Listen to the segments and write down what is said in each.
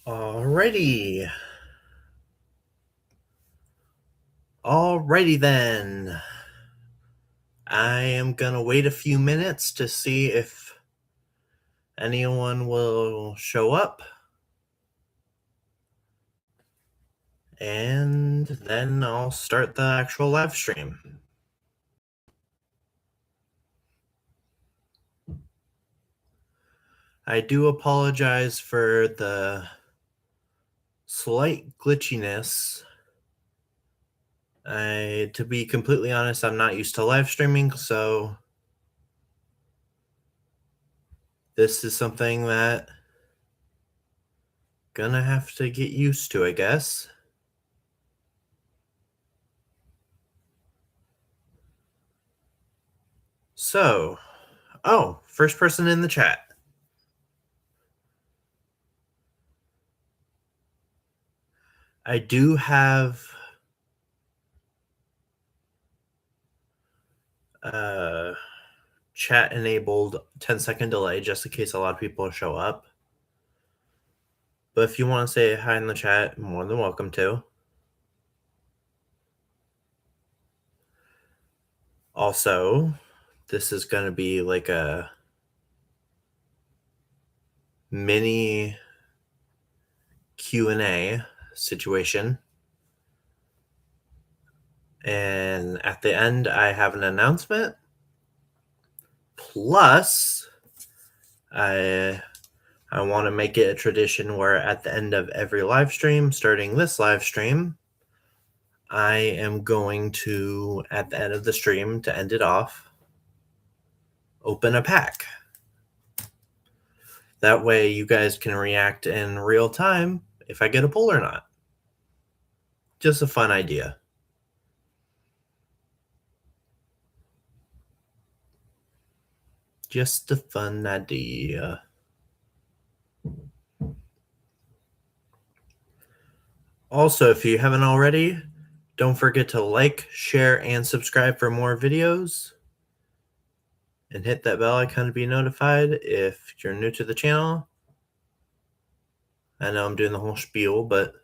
Alrighty. Alrighty then. I am gonna wait a few minutes to see if anyone will show up. And then I'll start the actual live stream. I do apologize for the slight glitchiness. To be completely honest, I'm not used to live streaming, so this is something that gonna have to get used to, I guess. So, first person in the chat. I do have chat enabled 10-second delay just in case a lot of people show up. But if you want to say hi in the chat, more than welcome to. Also, this is going to be like a mini Q&A situation. And at the end, I have an announcement. Plus, I want to make it a tradition where at the end of every live stream, starting this live stream, I am going to, at the end of the stream, to end it off, open a pack. That way you guys can react in real time if I get a pull or not. Just a fun idea. Just a fun idea. Also, if you haven't already, don't forget to like, share, and subscribe for more videos. And hit that bell icon to be notified if you're new to the channel. I know I'm doing the whole spiel, but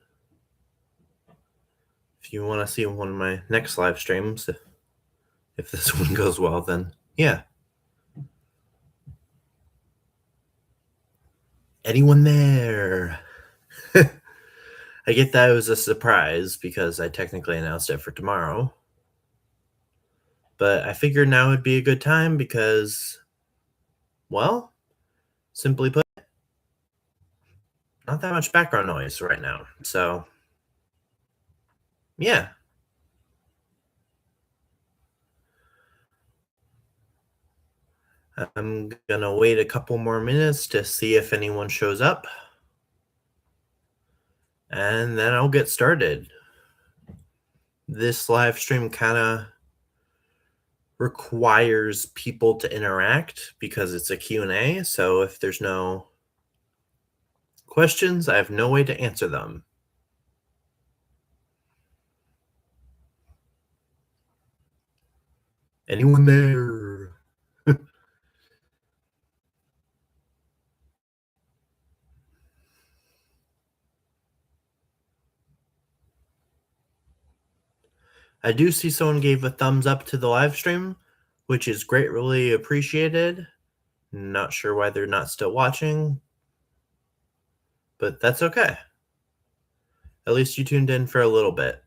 if you want to see one of my next live streams, if this one goes well, then yeah. Anyone there? I get that it was a surprise because I technically announced it for tomorrow. But I figured now would be a good time because, well, simply put, not that much background noise right now. So, yeah. I'm going to wait a couple more minutes to see if anyone shows up. And then I'll get started. This live stream kind of requires people to interact because it's a Q&A. So if there's no questions, I have no way to answer them. Anyone there? I do see someone gave a thumbs up to the live stream, which is greatly appreciated. Not sure why they're not still watching, but that's okay. At least you tuned in for a little bit.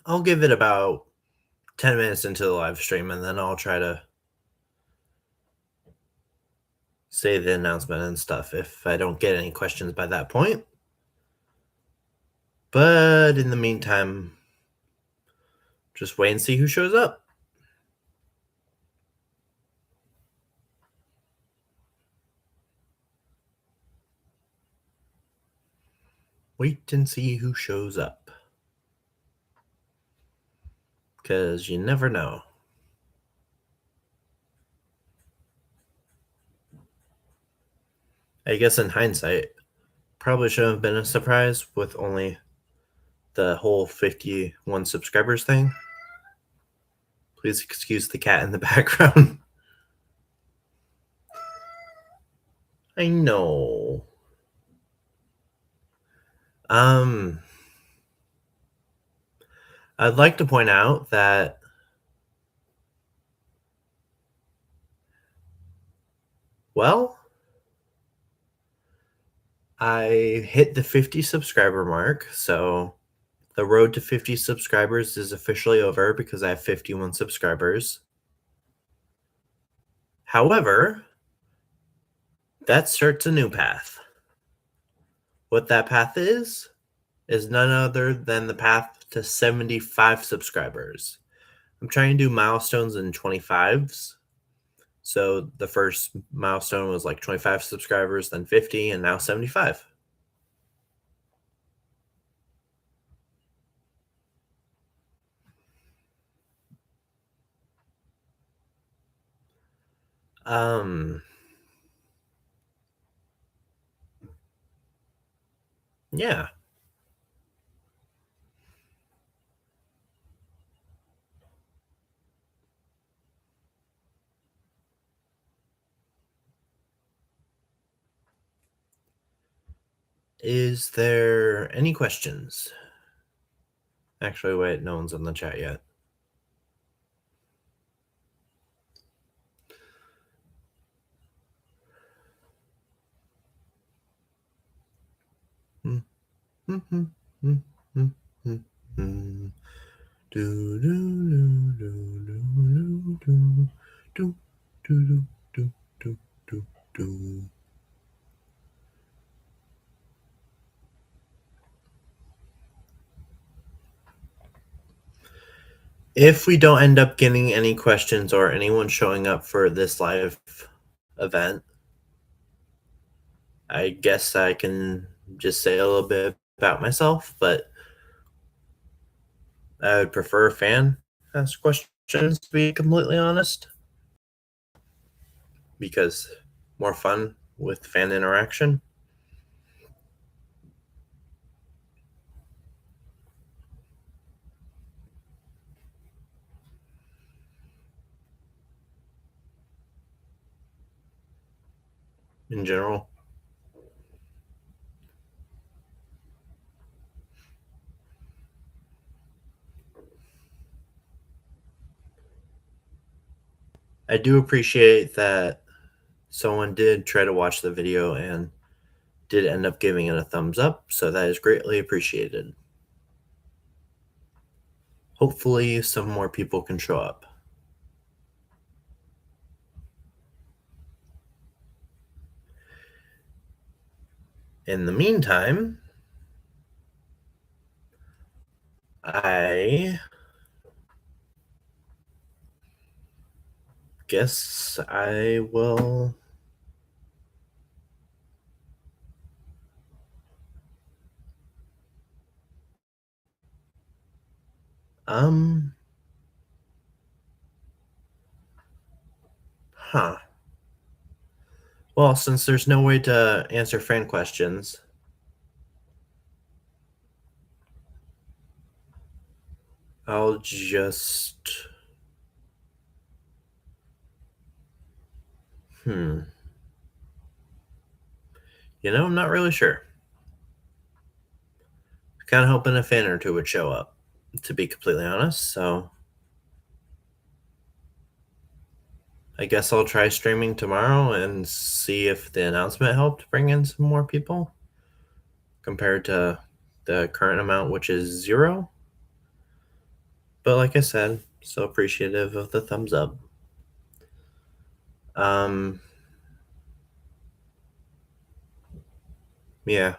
I'll give it about 10 minutes into the live stream, and then I'll try to say the announcement and stuff if I don't get any questions by that point. But in the meantime, just wait and see who shows up. Wait and see who shows up. Because you never know. I guess in hindsight, Probably shouldn't have been a surprise with only the whole 51 subscribers thing. Please excuse the cat in the background. I know. I'd like to point out that well, I hit the 50 subscriber mark, so the road to 50 subscribers is officially over because I have 51 subscribers. However, that starts a new path. What that path is none other than the path to 75 subscribers. I'm trying to do milestones in 25s. So the first milestone was like 25 subscribers, then 50, and now 75. Um, yeah. Is there any questions? Actually, wait, no one's in the chat yet. If we don't end up getting any questions or anyone showing up for this live event, I guess I can just say a little bit about myself, but I would prefer a fan ask questions, to be completely honest, because more fun with fan interaction in general. I do appreciate that someone did try to watch the video and did end up giving it a thumbs up, so that is greatly appreciated. Hopefully, some more people can show up. In the meantime, I guess I will um huh. Well, since there's no way to answer fan questions, I'll just hmm. I'm not really sure. Kind of hoping a fan or two would show up, to be completely honest. So I guess I'll try streaming tomorrow and see if the announcement helped bring in some more people compared to the current amount, which is 0. But like I said, so appreciative of the thumbs up. Um, yeah.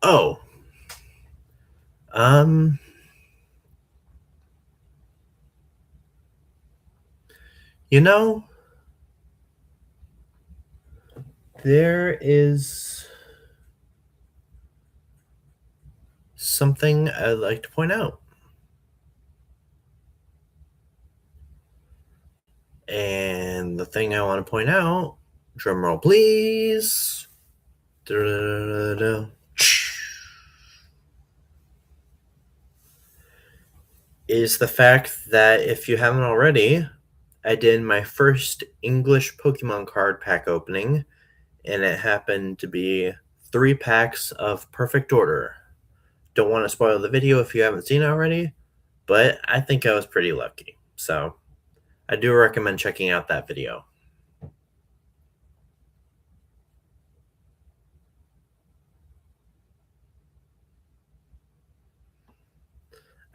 Oh, um, you know, there is something I'd like to point out. And the thing I want to point out, drumroll please, is the fact that if you haven't already, I did my first English Pokemon card pack opening, and it happened to be 3 packs of Perfect Order. Don't want to spoil the video if you haven't seen it already, but I think I was pretty lucky. So I do recommend checking out that video.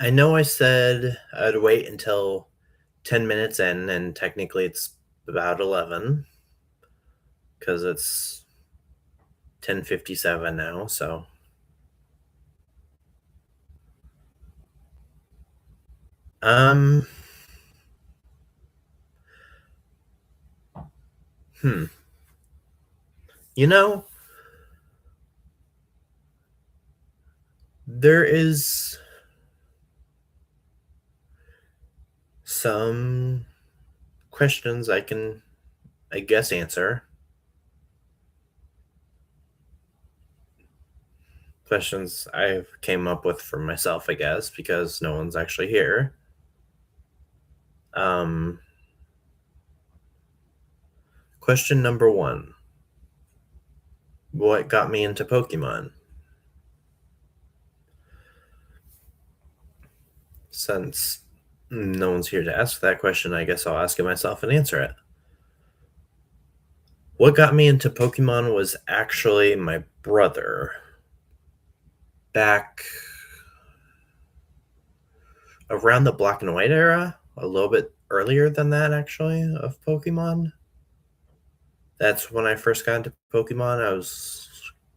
I know I said I'd wait until 10 minutes in, and technically it's about 11 because it's 10:57 now, so um hmm. You know, there is some questions I can, I guess, answer. Questions I came up with for myself, I guess, because no one's actually here. Um, Question number 1. What got me into Pokemon? Since no one's here to ask that question, I guess I'll ask it myself and answer it. What got me into Pokemon was actually my brother. Back around the Black and White era, a little bit earlier than that, actually, of Pokemon. That's when I first got into Pokemon. I was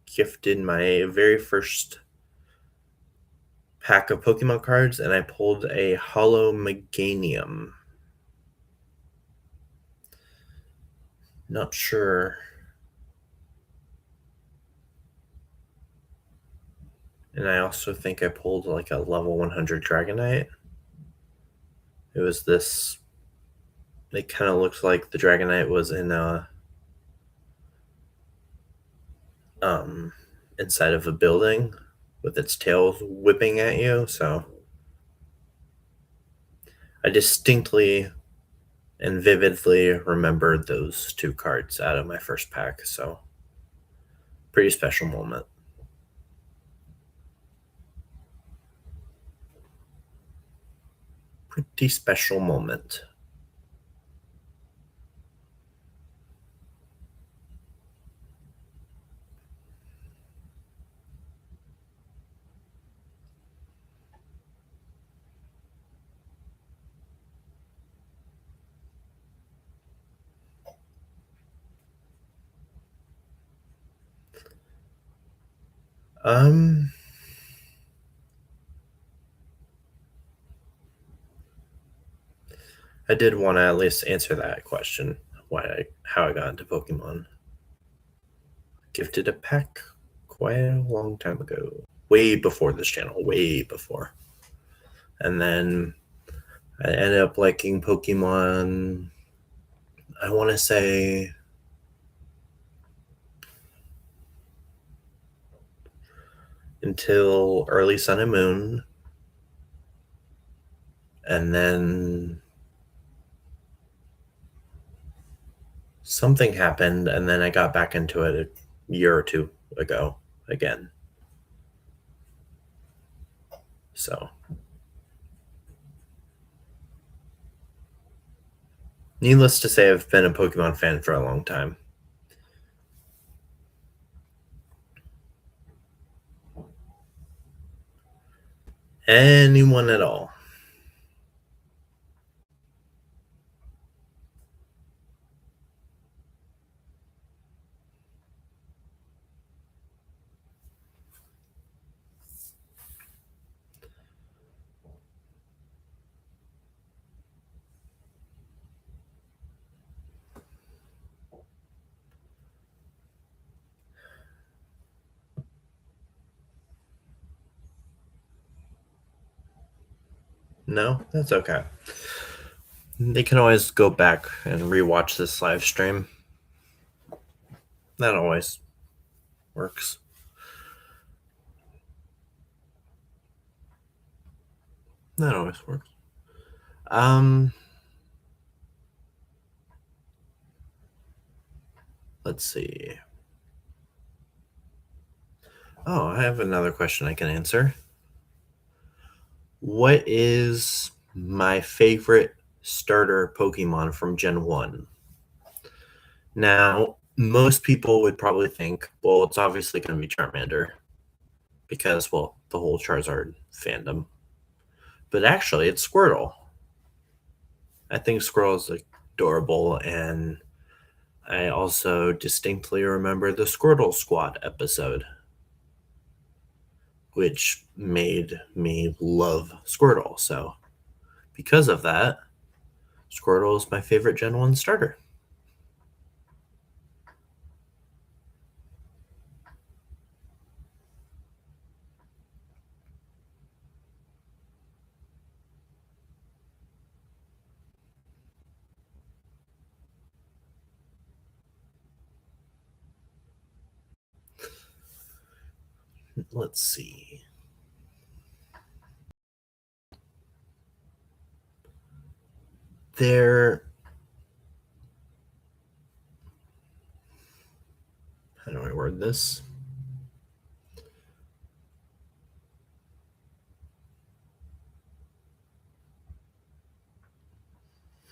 gifted my very first pack of Pokemon cards, and I pulled a Holo Meganium. Not sure. And I also think I pulled like a level 100 Dragonite. It was this. It kind of looks like the Dragonite was in a inside of a building with its tail whipping at you. So I distinctly and vividly remembered those 2 cards out of my first pack. So pretty special moment. Pretty special moment. Um, I did want to at least answer that question. How I got into Pokemon. Gifted a pack quite a long time ago. Way before this channel, way before. And then I ended up liking Pokemon, I want to say until early Sun and Moon. And then something happened, and then I got back into it a year or 2 ago again. So, needless to say, I've been a Pokemon fan for a long time. Anyone at all? No, that's okay. They can always go back and rewatch this live stream. That always works. That always works. Let's see. Oh, I have another question I can answer. What is my favorite starter Pokemon from Gen 1? Now, most people would probably think, well, it's obviously going to be Charmander because, well, the whole Charizard fandom. But actually, it's Squirtle. I think Squirtle is adorable, and I also distinctly remember the Squirtle Squad episode, which made me love Squirtle. So, because of that, Squirtle is my favorite Gen 1 starter. Let's see. There. How do I word this?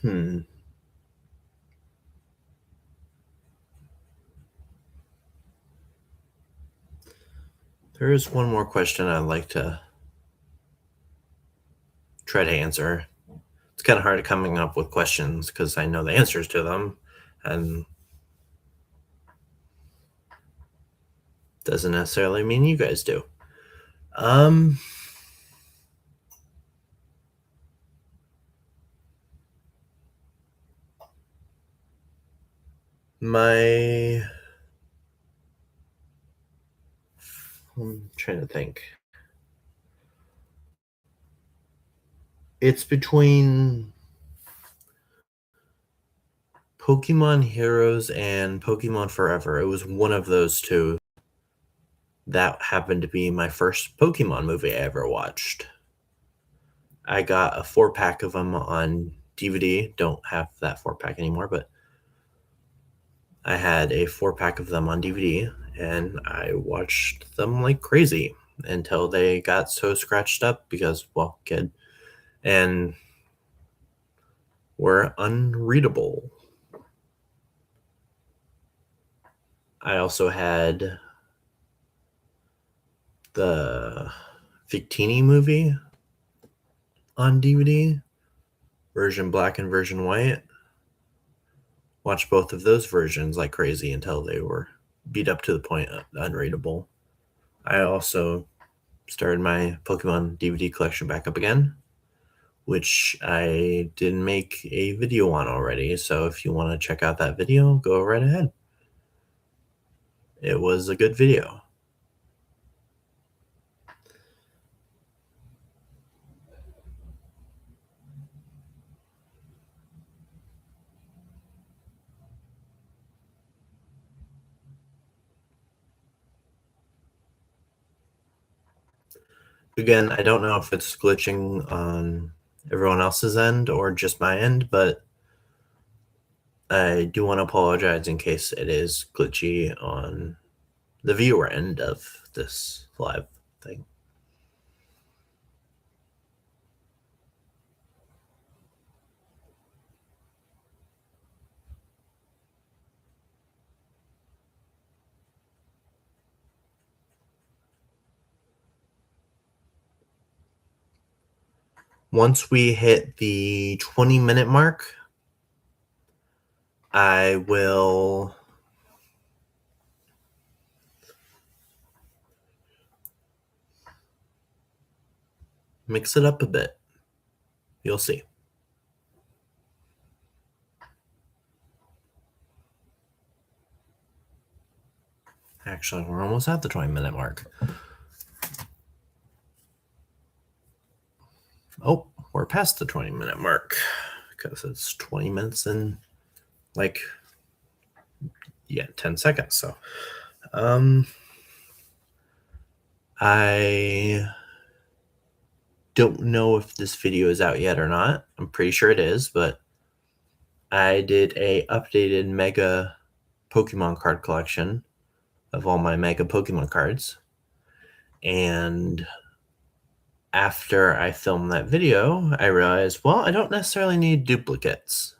Hmm. There is one more question I'd like to try to answer. It's kind of hard coming up with questions because I know the answers to them, and doesn't necessarily mean you guys do. Um, my I'm trying to think. It's between Pokemon Heroes and Pokemon Forever. It was one of those two. That happened to be my first Pokemon movie I ever watched. I got a 4-pack of them on DVD. Don't have that 4-pack anymore, but I had a 4-pack of them on DVD, and I watched them like crazy until they got so scratched up because, well, kid, and were unreadable. I also had the Victini movie on DVD, version black and version white. Watched both of those versions like crazy until they were beat up to the point of unreadable. I also started my Pokemon DVD collection back up again, which I did make a video on already. So if you want to check out that video, go right ahead. It was a good video. Again, I don't know if it's glitching on everyone else's end or just my end, but I do want to apologize in case it is glitchy on the viewer end of this live thing. Once we hit the 20-minute mark, I will mix it up a bit. You'll see. Actually, we're almost at the 20-minute mark. Oh, we're We're past the 20-minute mark because it's 20 minutes and 10 seconds. So I don't know if this video is out yet or not. I'm pretty sure it is, but I did a updated Mega Pokemon card collection of all my Mega Pokemon cards. And after I filmed that video, I realized, well, I don't necessarily need duplicates.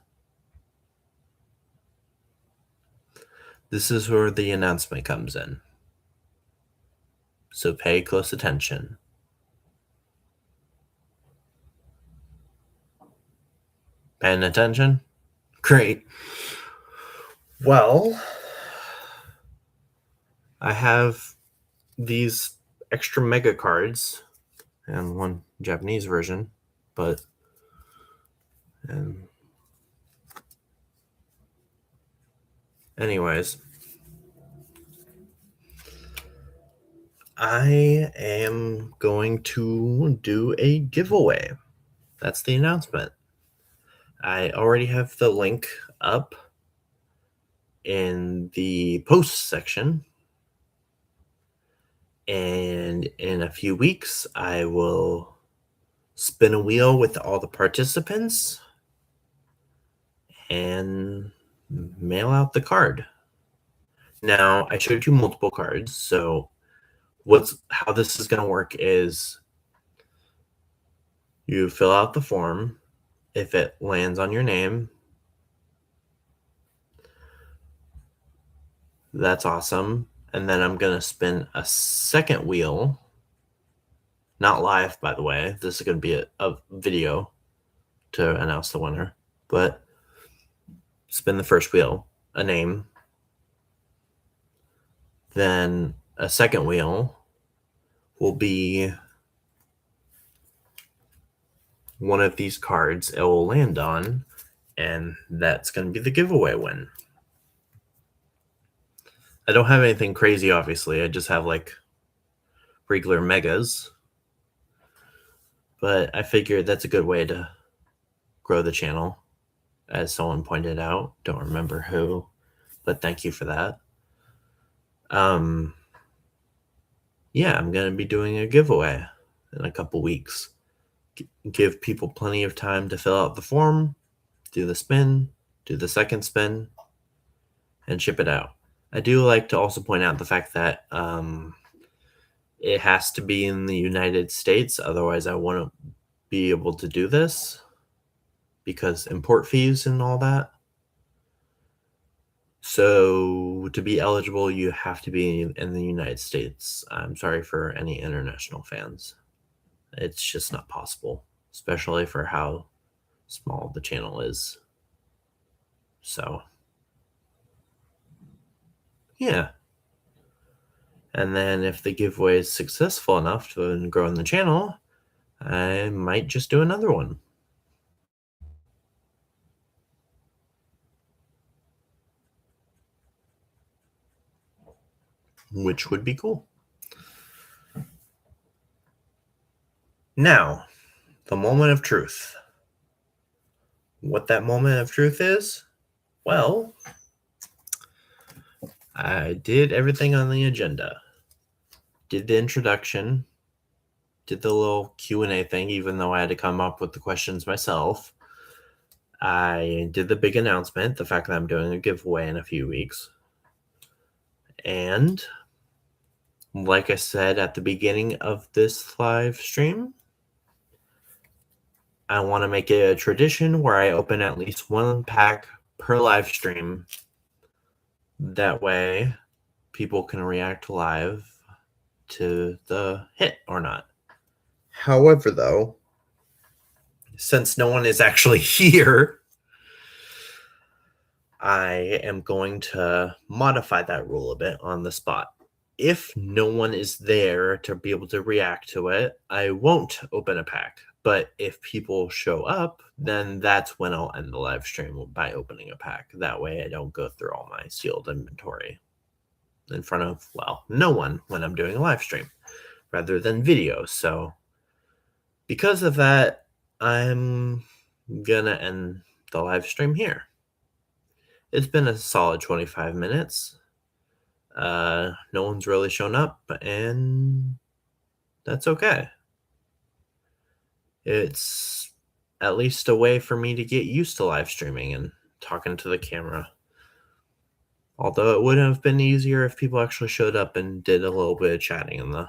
This is where the announcement comes in. So pay close attention. Paying attention? Great. Well, I have these extra Mega cards and one Japanese version, but anyways, I am going to do a giveaway. That's the announcement. I already have the link up in the posts section. And in a few weeks, I will spin a wheel with all the participants and mail out the card. Now, I showed you multiple cards, so how this is going to work is you fill out the form. If it lands on your name, that's awesome. And then I'm going to spin a second wheel. Not live, by the way. This is going to be a video to announce the winner. But spin the first wheel, a name. Then a second wheel will be one of these cards it will land on, and that's going to be the giveaway win. I don't have anything crazy, obviously. I just have regular megas. But I figured that's a good way to grow the channel, as someone pointed out. Don't remember who, but thank you for that. Yeah, I'm going to be doing a giveaway in a couple weeks. Give people plenty of time to fill out the form, do the spin, do the second spin, and ship it out. I do like to also point out the fact that it has to be in the United States. Otherwise, I wouldn't be able to do this because import fees and all that. So to be eligible, you have to be in the United States. I'm sorry for any international fans. It's just not possible, especially for how small the channel is. So, yeah. And then if the giveaway is successful enough to grow in the channel, I might just do another one. Which would be cool. Now, the moment of truth. What that moment of truth is? Well, I did everything on the agenda. Did the introduction, did the little Q&A thing, even though I had to come up with the questions myself. I did the big announcement, the fact that I'm doing a giveaway in a few weeks. And like I said at the beginning of this live stream, I want to make it a tradition where I open at least one pack per live stream. That way, people can react live to the hit or not. However, though, since no one is actually here, I am going to modify that rule a bit on the spot. If no one is there to be able to react to it, I won't open a pack. But if people show up, then that's when I'll end the live stream by opening a pack. That way I don't go through all my sealed inventory in front of, well, no one when I'm doing a live stream rather than video. So because of that, I'm gonna end the live stream here. It's been a solid 25 minutes. No one's really shown up, and that's okay. It's at least a way for me to get used to live streaming and talking to the camera. Although it would have been easier if people actually showed up and did a little bit of chatting in the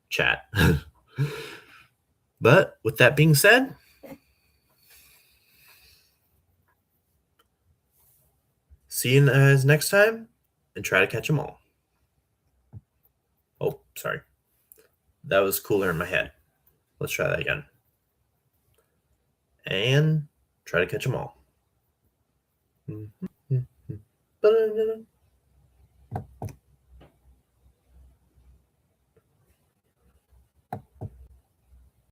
chat. But with that being said, see you guys next time and try to catch them all. Oh, sorry. That was cooler in my head. Let's try that again. And try to catch them all.